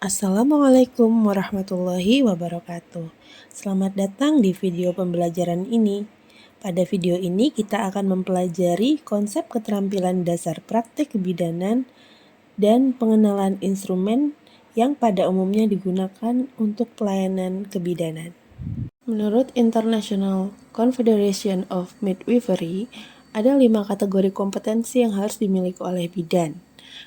Assalamualaikum warahmatullahi wabarakatuh. Selamat datang di video pembelajaran ini. Pada video ini kita akan mempelajari konsep keterampilan dasar praktik kebidanan dan pengenalan instrumen yang pada umumnya digunakan untuk pelayanan kebidanan. Menurut International Confederation of Midwifery, ada 5 kategori kompetensi yang harus dimiliki oleh bidan.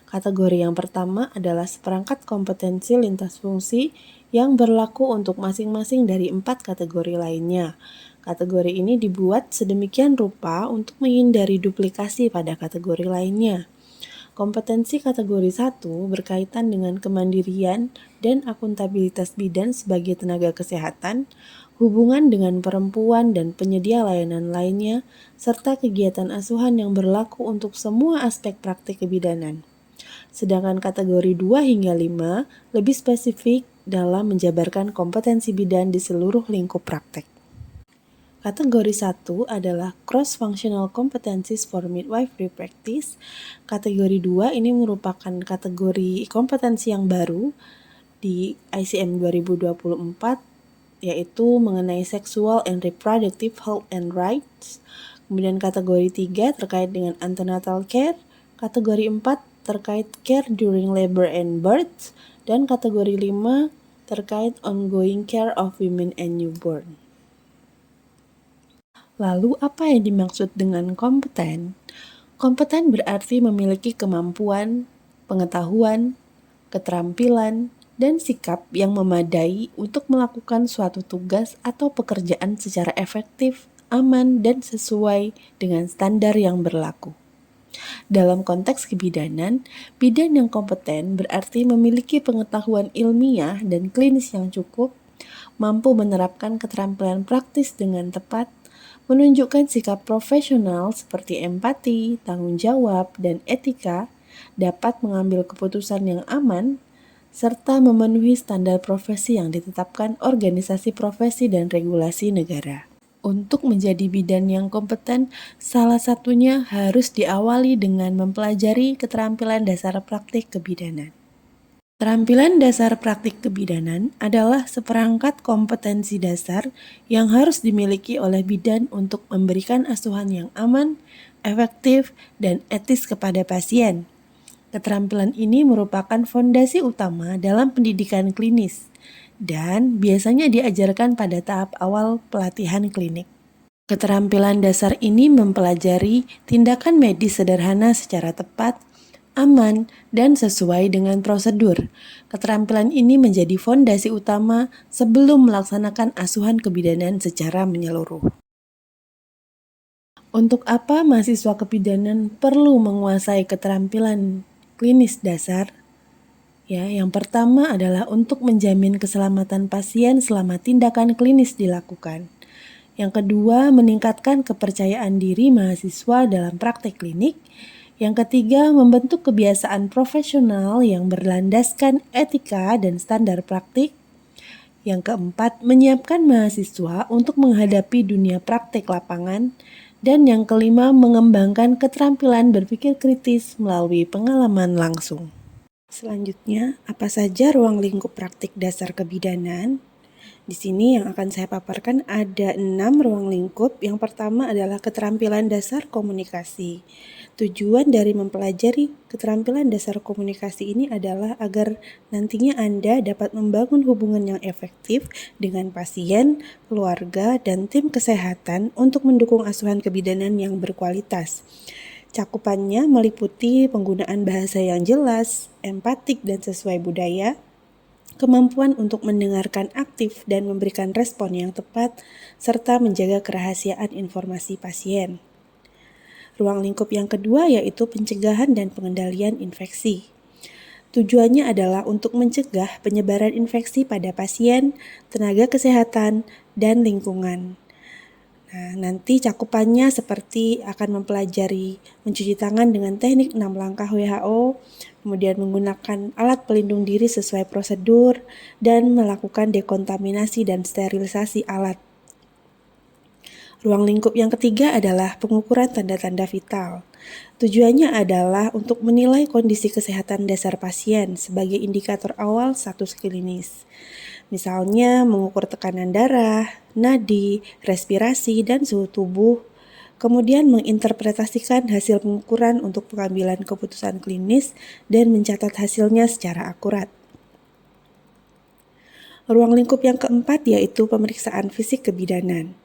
Kategori yang pertama adalah seperangkat kompetensi lintas fungsi yang berlaku untuk masing-masing dari 4 kategori lainnya. Kategori ini dibuat sedemikian rupa untuk menghindari duplikasi pada kategori lainnya. Kompetensi kategori 1 berkaitan dengan kemandirian dan akuntabilitas bidan sebagai tenaga kesehatan, hubungan dengan perempuan dan penyedia layanan lainnya, serta kegiatan asuhan yang berlaku untuk semua aspek praktik kebidanan. Sedangkan kategori 2 hingga 5 lebih spesifik dalam menjabarkan kompetensi bidan di seluruh lingkup praktek. Kategori 1 adalah Cross-Functional Competencies for Midwifery Practice. Kategori 2 ini merupakan kategori kompetensi yang baru di ICM 2024, yaitu mengenai Sexual and Reproductive Health and Rights. Kemudian kategori 3 terkait dengan Antenatal Care, kategori 4 terkait Care During Labor and Birth, dan kategori 5 terkait Ongoing Care of Women and Newborn. Lalu apa yang dimaksud dengan kompeten? Kompeten berarti memiliki kemampuan, pengetahuan, keterampilan, dan sikap yang memadai untuk melakukan suatu tugas atau pekerjaan secara efektif, aman, dan sesuai dengan standar yang berlaku. Dalam konteks kebidanan, bidan yang kompeten berarti memiliki pengetahuan ilmiah dan klinis yang cukup, mampu menerapkan keterampilan praktis dengan tepat, menunjukkan sikap profesional seperti empati, tanggung jawab, dan etika, dapat mengambil keputusan yang aman, serta memenuhi standar profesi yang ditetapkan organisasi profesi dan regulasi negara. Untuk menjadi bidan yang kompeten, salah satunya harus diawali dengan mempelajari keterampilan dasar praktik kebidanan. Keterampilan dasar praktik kebidanan adalah seperangkat kompetensi dasar yang harus dimiliki oleh bidan untuk memberikan asuhan yang aman, efektif, dan etis kepada pasien. Keterampilan ini merupakan fondasi utama dalam pendidikan klinis dan biasanya diajarkan pada tahap awal pelatihan klinik. Keterampilan dasar ini mempelajari tindakan medis sederhana secara tepat, aman, dan sesuai dengan prosedur. Keterampilan ini menjadi fondasi utama sebelum melaksanakan asuhan kebidanan secara menyeluruh. Untuk apa mahasiswa kebidanan perlu menguasai keterampilan klinis dasar? Yang pertama adalah untuk menjamin keselamatan pasien selama tindakan klinis dilakukan. Yang kedua, meningkatkan kepercayaan diri mahasiswa dalam praktek klinik. Yang ketiga, membentuk kebiasaan profesional yang berlandaskan etika dan standar praktik. Yang keempat, menyiapkan mahasiswa untuk menghadapi dunia praktek lapangan. Dan yang kelima, mengembangkan keterampilan berpikir kritis melalui pengalaman langsung. Selanjutnya, apa saja ruang lingkup praktik dasar kebidanan? Di sini yang akan saya paparkan ada 6 ruang lingkup. Yang pertama adalah keterampilan dasar komunikasi. Tujuan dari mempelajari keterampilan dasar komunikasi ini adalah agar nantinya Anda dapat membangun hubungan yang efektif dengan pasien, keluarga, dan tim kesehatan untuk mendukung asuhan kebidanan yang berkualitas. Cakupannya meliputi penggunaan bahasa yang jelas, empatik dan sesuai budaya, kemampuan untuk mendengarkan aktif dan memberikan respon yang tepat, serta menjaga kerahasiaan informasi pasien. Ruang lingkup yang kedua yaitu pencegahan dan pengendalian infeksi. Tujuannya adalah untuk mencegah penyebaran infeksi pada pasien, tenaga kesehatan, dan lingkungan. Nanti cakupannya seperti akan mempelajari mencuci tangan dengan teknik 6 langkah WHO, kemudian menggunakan alat pelindung diri sesuai prosedur, dan melakukan dekontaminasi dan sterilisasi alat. Ruang lingkup yang ketiga adalah pengukuran tanda-tanda vital. Tujuannya adalah untuk menilai kondisi kesehatan dasar pasien sebagai indikator awal status klinis. Misalnya mengukur tekanan darah, nadi, respirasi, dan suhu tubuh, kemudian menginterpretasikan hasil pengukuran untuk pengambilan keputusan klinis dan mencatat hasilnya secara akurat. Ruang lingkup yang keempat yaitu pemeriksaan fisik kebidanan.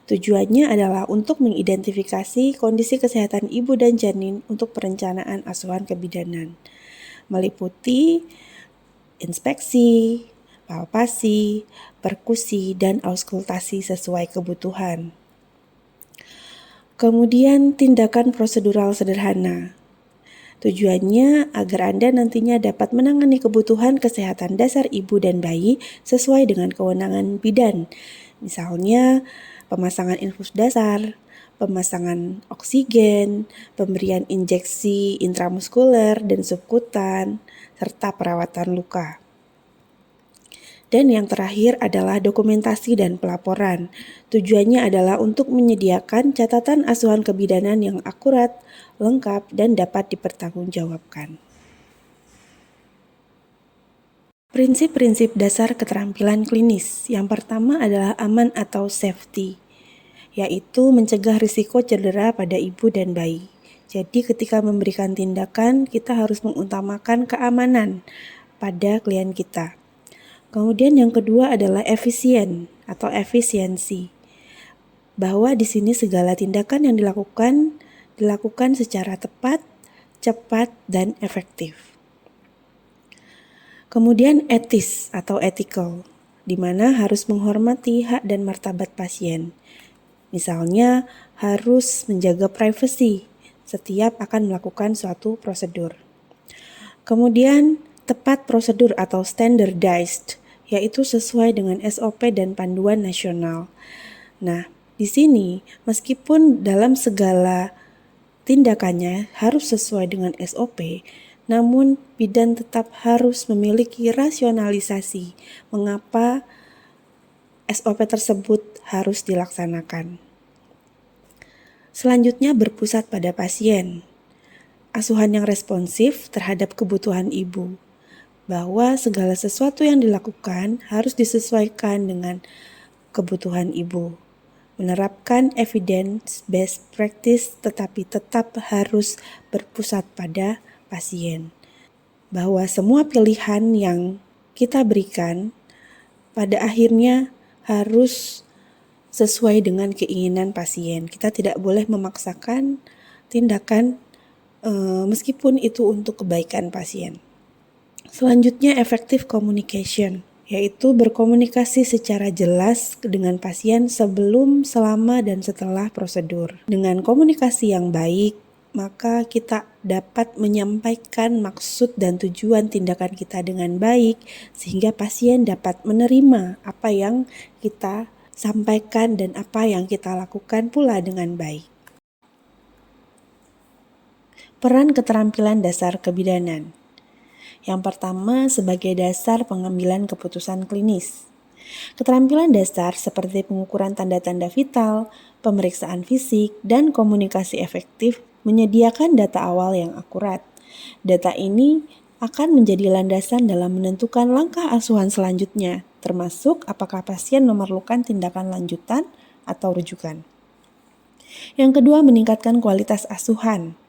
Tujuannya adalah untuk mengidentifikasi kondisi kesehatan ibu dan janin untuk perencanaan asuhan kebidanan, meliputi inspeksi, palpasi, perkusi, dan auskultasi sesuai kebutuhan. Kemudian tindakan prosedural sederhana. Tujuannya agar Anda nantinya dapat menangani kebutuhan kesehatan dasar ibu dan bayi sesuai dengan kewenangan bidan. Misalnya, pemasangan infus dasar, pemasangan oksigen, pemberian injeksi intramuskuler dan subkutan, serta perawatan luka. Dan yang terakhir adalah dokumentasi dan pelaporan. Tujuannya adalah untuk menyediakan catatan asuhan kebidanan yang akurat, lengkap, dan dapat dipertanggungjawabkan. Prinsip-prinsip dasar keterampilan klinis. Yang pertama adalah aman atau safety, yaitu mencegah risiko cedera pada ibu dan bayi. Jadi ketika memberikan tindakan, kita harus mengutamakan keamanan pada klien kita. Kemudian yang kedua adalah efisien atau efisiensi, bahwa di sini segala tindakan yang dilakukan secara tepat, cepat, dan efektif. Kemudian etis atau ethical, di mana harus menghormati hak dan martabat pasien. Misalnya harus menjaga privasi setiap akan melakukan suatu prosedur. Kemudian tepat prosedur atau standardized, yaitu sesuai dengan SOP dan panduan nasional. Nah, di sini meskipun dalam segala tindakannya harus sesuai dengan SOP, namun bidan tetap harus memiliki rasionalisasi mengapa SOP tersebut harus dilaksanakan. Selanjutnya berpusat pada pasien. Asuhan yang responsif terhadap kebutuhan ibu, bahwa segala sesuatu yang dilakukan harus disesuaikan dengan kebutuhan ibu. Menerapkan evidence-based practice tetapi tetap harus berpusat pada pasien. Bahwa semua pilihan yang kita berikan pada akhirnya harus sesuai dengan keinginan pasien. Kita tidak boleh memaksakan tindakan meskipun itu untuk kebaikan pasien. Selanjutnya effective communication, yaitu berkomunikasi secara jelas dengan pasien sebelum, selama, dan setelah prosedur. Dengan komunikasi yang baik, maka kita dapat menyampaikan maksud dan tujuan tindakan kita dengan baik, sehingga pasien dapat menerima apa yang kita sampaikan dan apa yang kita lakukan pula dengan baik. Peran keterampilan dasar kebidanan. Yang pertama, sebagai dasar pengambilan keputusan klinis. Keterampilan dasar seperti pengukuran tanda-tanda vital, pemeriksaan fisik, dan komunikasi efektif menyediakan data awal yang akurat. Data ini akan menjadi landasan dalam menentukan langkah asuhan selanjutnya, termasuk apakah pasien memerlukan tindakan lanjutan atau rujukan. Yang kedua, meningkatkan kualitas asuhan.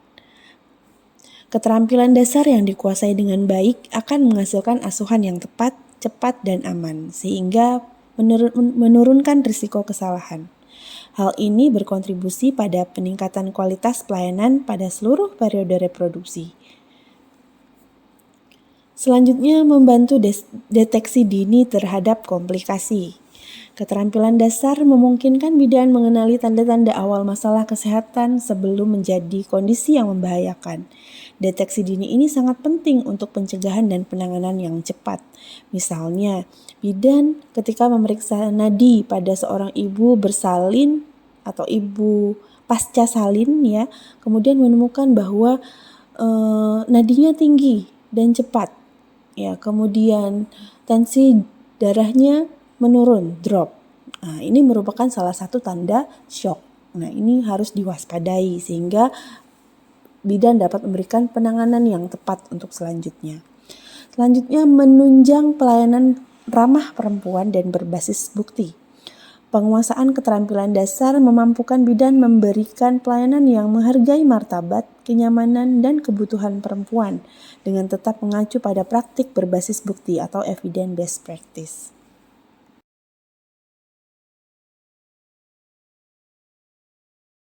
Keterampilan dasar yang dikuasai dengan baik akan menghasilkan asuhan yang tepat, cepat, dan aman, sehingga menurunkan risiko kesalahan. Hal ini berkontribusi pada peningkatan kualitas pelayanan pada seluruh periode reproduksi. Selanjutnya, membantu deteksi dini terhadap komplikasi. Keterampilan dasar memungkinkan bidan mengenali tanda-tanda awal masalah kesehatan sebelum menjadi kondisi yang membahayakan. Deteksi dini ini sangat penting untuk pencegahan dan penanganan yang cepat. Misalnya, bidan ketika memeriksa nadi pada seorang ibu bersalin atau ibu pasca salin ya, kemudian menemukan bahwa nadinya tinggi dan cepat. Ya, kemudian tensi darahnya menurun, drop. Nah, ini merupakan salah satu tanda shock. Nah, ini harus diwaspadai sehingga bidan dapat memberikan penanganan yang tepat untuk selanjutnya. Selanjutnya, menunjang pelayanan ramah perempuan dan berbasis bukti. Penguasaan keterampilan dasar memampukan bidan memberikan pelayanan yang menghargai martabat, kenyamanan, dan kebutuhan perempuan dengan tetap mengacu pada praktik berbasis bukti atau evidence-based practice.